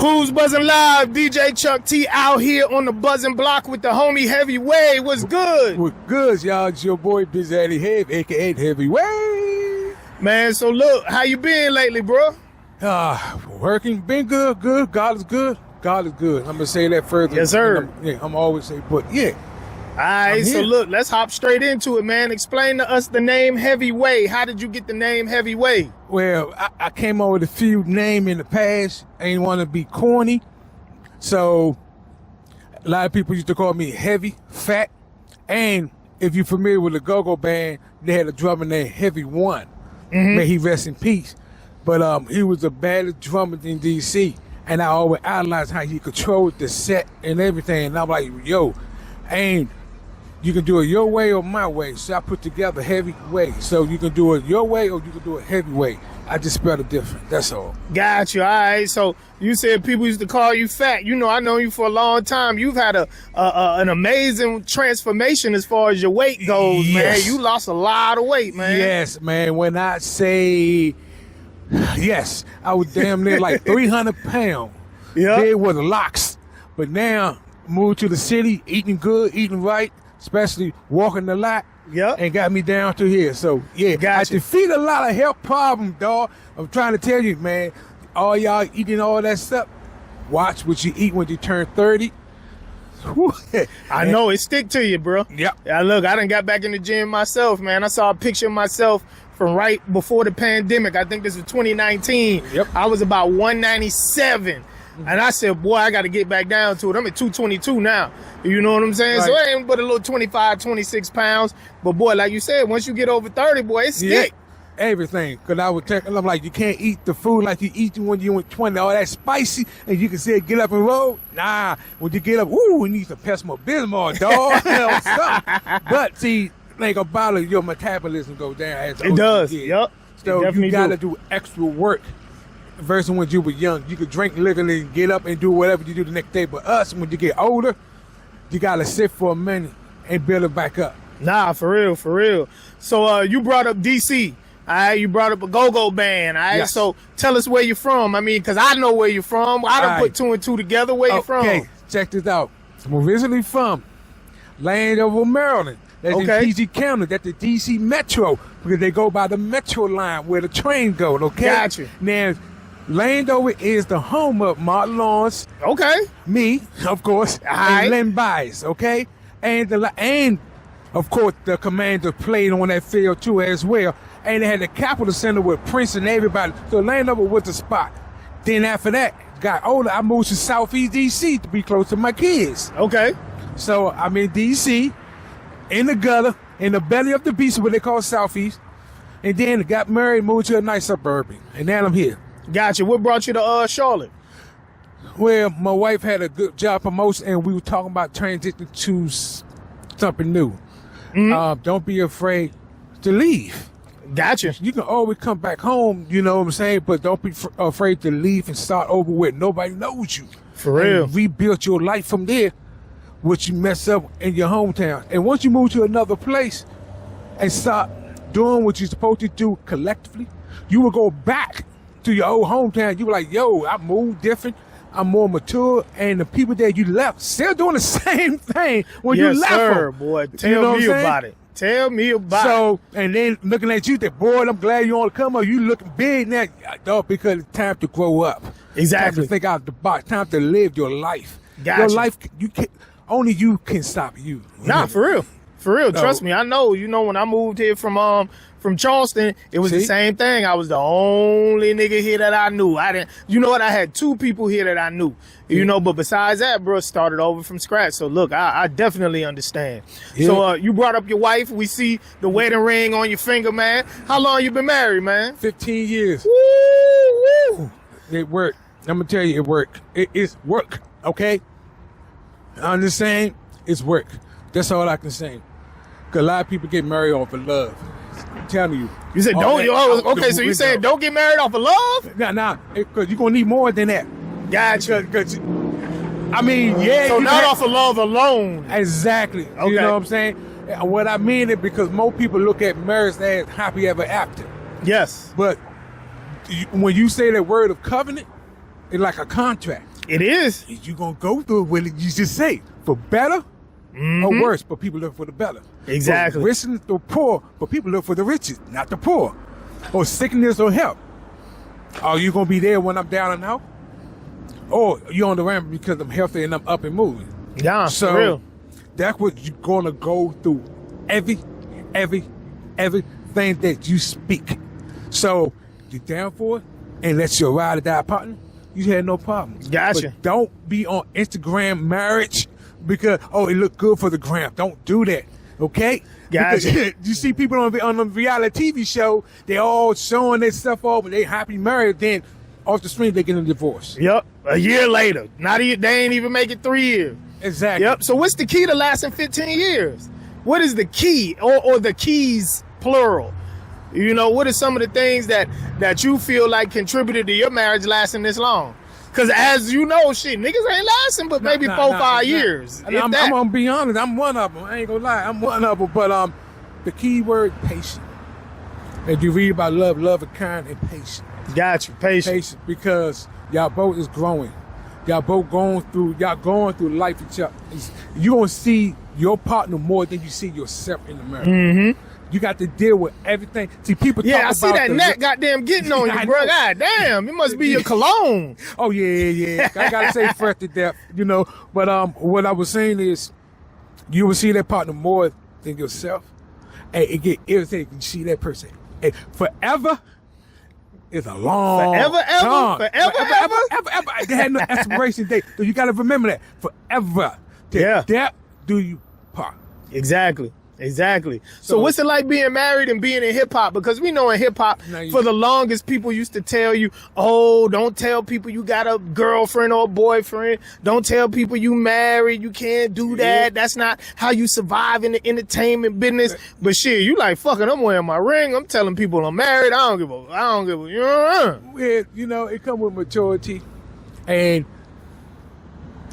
Who's buzzing live? DJ Chuck T out here on the buzzing block with the homie Hevewae. What's good? What's good, y'all? It's your boy Buzzin, aka Hevewae. Man, so look, how you been lately, bro? Working, been good. God is good. God is good. I'm gonna say that further. Yes, sir. I'm always say, but yeah. All right, so look, let's hop straight into it, man. Explain to us the name Hevewae. How did you get the name Hevewae? Well, I came up with a few names in the past. I ain't want to be corny, so a lot of people used to call me Heavy, Fat, and if you're familiar with the go-go band, they had a drummer named Hevewae. May he rest in peace. But he was the baddest drummer in DC, and I always idolized how he controlled the set and everything. And I'm like, yo, and you can do it your way or my way. So I put together Hevewae. So you can do it your way or you can do it Hevewae. I just spelled it different. That's all. Got you. All right. So you said people used to call you fat. You know, I know you for a long time. You've had an amazing transformation as far as your weight goes, man. You lost a lot of weight, man. Yes, man. When I say yes, I was damn near like 300 pounds. Yeah. There was locks. But now, moved to the city, eating good, eating right, especially walking a lot. Yep. And got me down to here. So, yeah, I defeat a lot of health problems, dog. I'm trying to tell you, man, all y'all eating all that stuff, watch what you eat when you turn 30. I know, it stick to you, bro. Yep. Yeah, look, I done got back in the gym myself, man. I saw a picture of myself from right before the pandemic. I think this was 2019. Yep. I was about 197. And I said, boy, I got to get back down to it. I'm at 222 now. You know what I'm saying? Right. So it ain't but a little 25, 26 pounds. But, boy, like you said, once you get over 30, boy, it's stick. Everything. Because I'm like, you can't eat the food like you eat when you were 20. All that spicy, and you can say, get up and roll. Nah, when you get up, we need some Pepsi-Bismol, dog. But, see, like about it, your metabolism goes down. As it does. Yep. So you got to do extra work. Versus when you were young, you could drink liquor and get up and do whatever you do the next day. But us, when you get older, you gotta sit for a minute and build it back up. Nah, for real. So you brought up DC. All right, you brought up a go-go band. All right, yes. So tell us where you're from. I mean, because I know where you're from. I done put two and two together. Where you from? Okay, check this out. I'm originally from Landover, Maryland. That's in PG County. That's the DC Metro because they go by the Metro line where the train goes. Okay, gotcha. Now, Landover is the home of Martin Lawrence. Okay. Me, of course, and Len Bias, okay? And of course the Commanders played on that field too as well. And they had the Capitol Center with Prince and everybody. So Landover was the spot. Then after that, got older, I moved to Southeast DC to be close to my kids. Okay. So I'm in DC, in the gutter, in the belly of the beast, what they call Southeast. And then got married, moved to a nice suburban. And now I'm here. Gotcha. What brought you to Charlotte? Well, my wife had a good job promotion, and we were talking about transitioning to something new. Don't be afraid to leave. Gotcha. You can always come back home, you know what I'm saying, but don't be afraid to leave and start over with. Nobody knows you. For real. And rebuild your life from there, what you mess up in your hometown. And once you move to another place and start doing what you're supposed to do collectively, you will go back to your old hometown. You were like, yo, I moved different. I'm more mature. And the people that you left still doing the same thing when you left them. Boy. Tell me about it. Tell me about it. So, and then looking at you, that boy, I'm glad you want to come up. You looking big now, dog, because it's time to grow up. Exactly. Time to think out the box. Time to live your life. Gotcha. Your life, only you can stop you. Nah, for real. For real. Trust me. I know. You know, when I moved here from Charleston, it was the same thing. I was the only nigga here that I knew. You know what? I had two people here that I knew, you know, but besides that, bro, started over from scratch. So look, I definitely understand. Yeah. So you brought up your wife. We see the wedding ring on your finger, man. How long you been married, man? 15 years. Woo, woo. It worked. I'm going to tell you, it worked. It's work, okay? I understand. It's work. That's all I can say. Because a lot of people get married off of love. I'm telling you. You said don't. Okay, so you saying don't get married off of love? Nah, because you're gonna need more than that. Gotcha. I mean, yeah. So not off of love alone. Exactly. Okay. You know what I'm saying? What I mean is because most people look at marriage as happy ever after. Yes. But when you say that word of covenant, it's like a contract. It is. You gonna go through it with it. You just say for better or worse, but people look for the better. Exactly. For rich and the poor, but people look for the riches, not the poor. Or sickness or health. Are you gonna be there when I'm down and out? Or you on the ramp because I'm healthy and I'm up and moving? Yeah, So for real. that's what you're gonna go through. Everything that you speak. So you down for it, and that's your ride or die partner. You had no problem. Gotcha. But don't be on Instagram marriage because it look good for the gram. Don't do that. Okay? Gotcha. Because you see people on the reality TV show, they all showing their stuff off, and they happy married. Then off the screen, they get a divorce. Yep. A year later, they ain't even make it 3 years. Exactly. Yep. So what's the key to lasting 15 years? What is the key, or the keys plural? You know, what are some of the things that you feel like contributed to your marriage lasting this long? Because as you know, shit, niggas ain't lasting but maybe 4-5 years. I'm gonna be honest. I'm one of them. I ain't gonna lie. I'm one of them. But the key word patient. If you read about love is kind and patient. Got you. Patient. Because y'all both is growing. Y'all both going through life each other. You gonna see your partner more than you see yourself in the mirror. Mm-hmm. You got to deal with everything. See, people talk about I see that neck goddamn getting on you, bro. God damn, it must be your cologne. Oh, yeah. I got to say fresh to death, you know. But what I was saying is, you will see that partner more than yourself. And it get irritating when you see that person. And forever is a long time. Forever. They had no expiration date. So you got to remember that. Forever. Death do you part. Exactly. So what's it like being married and being in hip hop? Because we know in hip hop, for the longest, people used to tell you, don't tell people you got a girlfriend or a boyfriend. Don't tell people you married. You can't do that. Yeah. That's not how you survive in the entertainment business. But shit, you like, fucking, I'm wearing my ring. I'm telling people I'm married. I don't give a, you know. Yeah, you know, it comes with maturity. And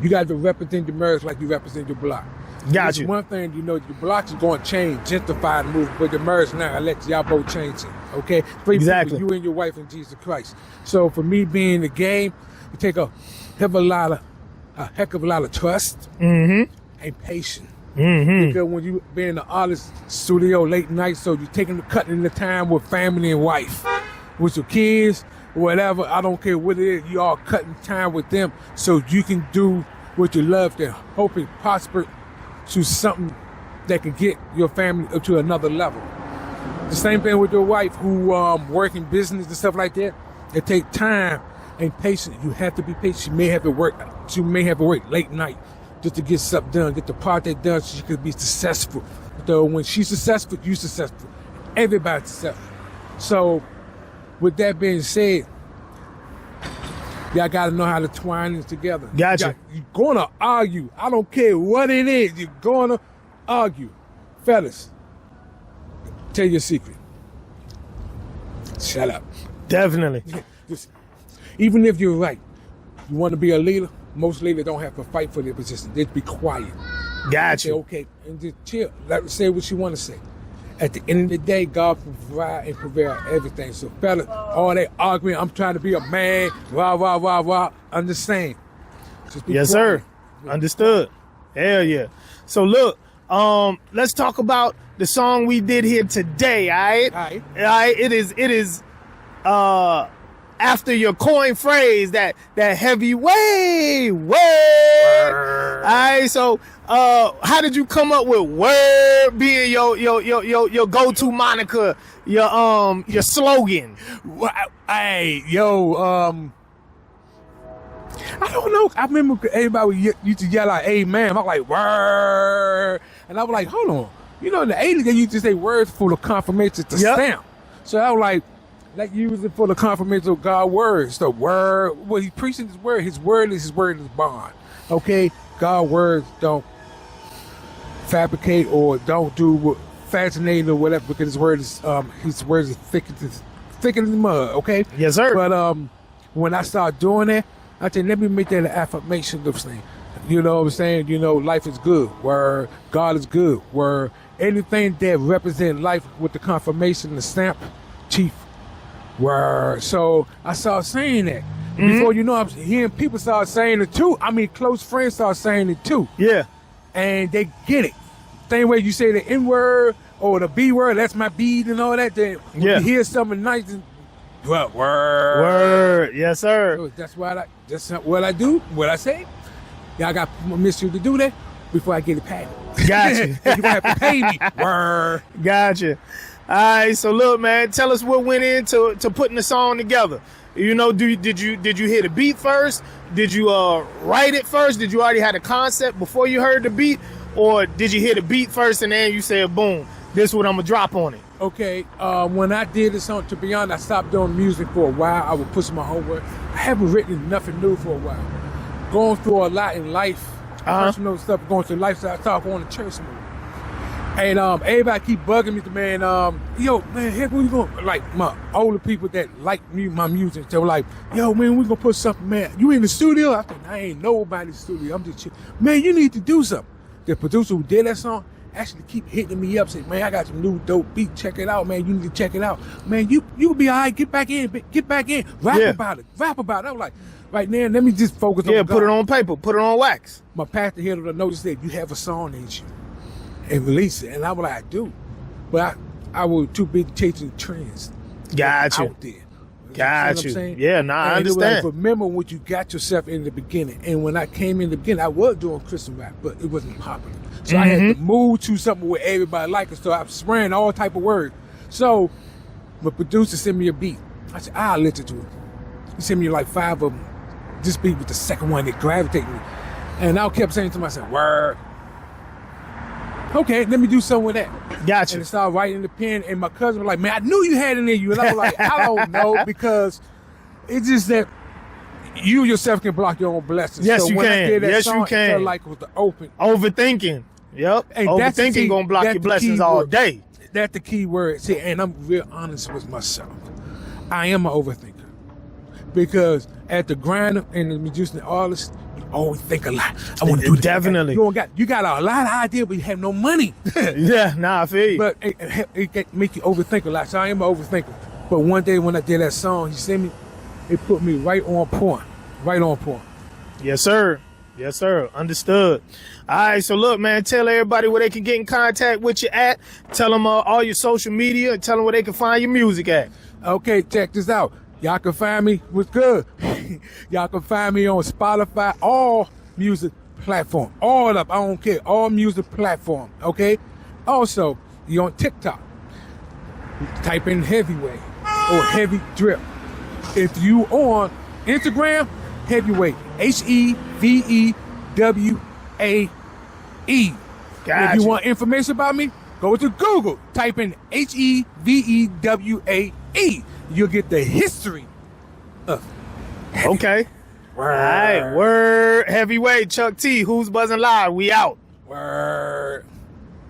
you got to represent your marriage like you represent your block. Got you. One thing, you know, your block is going to change, gentrify and move, but your marriage now, I let y'all both change it, okay? Exactly. You and your wife in Jesus Christ. So for me being in the game, it take a heck of a lot of trust and patience. Mm-hmm. Because when you be in the artist studio late night, so you're cutting the time with family and wife, with your kids, whatever, I don't care what it is, you all cutting time with them so you can do what you love and hope it prosper to something that can get your family up to another level. The same thing with your wife who work in business and stuff like that. It takes time and patience. You have to be patient. She may have to work late night just to get stuff done, get the project done so she could be successful. So when she's successful, you're successful. Everybody's successful. So with that being said, y'all got to know how to twine this together. Gotcha. You're going to argue. I don't care what it is. You're going to argue. Fellas, tell your secret. Shut up. Definitely. Just, even if you're right, you want to be a leader, most leaders don't have to fight for their position. They just be quiet. Gotcha. Say, okay, and just chill. Let her say what you want to say. At the end of the day, God provide and prevail everything. So, fellas, all that arguing, I'm trying to be a man, rah. Understand. Just be yes, quiet. sir. Understood. Hell yeah. So, look, let's talk about the song we did here today, all right? All right. It is after your coin phrase, that Hevewae word. All right, so how did you come up with word being your go-to moniker, your slogan? Hey, yo, I don't know. I remember everybody used to yell out amen. I'm like, word. And I was like, hold on. You know, in the 80s, they used to say words for the confirmation to stamp. So I was like use it for the confirmation of God's words. The word, well, he preaching his word. His word is bond. Okay? God's words don't fabricate or don't do what fascinating or whatever, because his word is thick as the mud, okay? Yes, sir. But when I started doing that, I said, let me make that an affirmation of thing. You know what I'm saying? You know, life is good. Where God is good. Where anything that represents life with the confirmation, the stamp, chief. Where so I started saying that. Before you know, I'm hearing people start saying it too. I mean, close friends start saying it too. Yeah. And they get it. Same way you say the N word or the B word, that's my bead and all that. Then when you hear something nice, and well, word, yes sir. So that's what I do. What I say. Y'all got permission to do that before I get it paid. Gotcha. You gonna have to pay me. Word. Gotcha. All right. So look, man, tell us what went into putting the song together. You know, did you hear the beat first? Did you write it first? Did you already have the concept before you heard the beat, or did you hear the beat first and then you said, boom, this is what I'm gonna drop on it? Okay. When I did this song, to be honest, I stopped doing music for a while. I was pushing my homework. I haven't written nothing new for a while. Going through a lot in life, personal stuff, going through life. So I started going to church more. And everybody keep bugging me, man. Yo, man, heck, where you going? Like my older people that like my music, they were like, yo, man, we gonna put something, man. You in the studio? I said, I ain't nobody in the studio. I'm just chill. Man, you need to do something. The producer who did that song actually keep hitting me up, saying, man, I got some new dope beat. Check it out, man. You need to check it out, man. You be all right. Get back in. Rap about it. I was like, right now, let me just focus on God. Put it on paper. Put it on wax. My pastor here to notice that you have a song in you. And release it. And I was like, I do. But I was too big chasing trends. Got you. Out there. Got you. Yeah, I understand. Like, remember what you got yourself in the beginning. And when I came in the beginning, I was doing Christian rap, but it wasn't popular. So I had to move to something where everybody liked it. So I was spraying all type of words. So my producer sent me a beat. I said, I'll listen to it. He sent me like 5 of them. This beat was the second one that gravitated me. And I kept saying to myself, word. Okay, let me do something with that. Gotcha. And I started writing in the pen, and my cousin was like, man, I knew you had it in you. And I was like, I don't know, because it's just that you yourself can block your own blessings. Yes, so you when can. I did that Yes, song, you can. It felt like it was the open. Overthinking. Yep. And Overthinking gonna block your blessings all day. That's the key word. See, and I'm real honest with myself. I am an overthinker. Because at the grind and the musician artist, you always think a lot. I want to do that. Definitely. You got a lot of ideas, but you have no money. Yeah, I feel you. But it can make you overthink a lot. So I am an overthinker. But one day when I did that song, he sent me, it put me right on point. Right on point. Yes, sir. Yes, sir. Understood. All right. So look, man, tell everybody where they can get in contact with you at. Tell them all your social media, and tell them where they can find your music at. Okay, check this out. Y'all can find me. What's good? Y'all can find me on Spotify, all music platform. All up. I don't care. All music platform. Okay? Also, you on TikTok. Type in Hevewae or Heavy Drip. If you on Instagram, Hevewae. Hevewae. Gotcha. If you want information about me, go to Google. Type in Hevewae. You'll get the history of Heavy. Okay. Word. All right. Word. Heavyweight. Chuck T. Who's Buzzin' Live? We out. Word.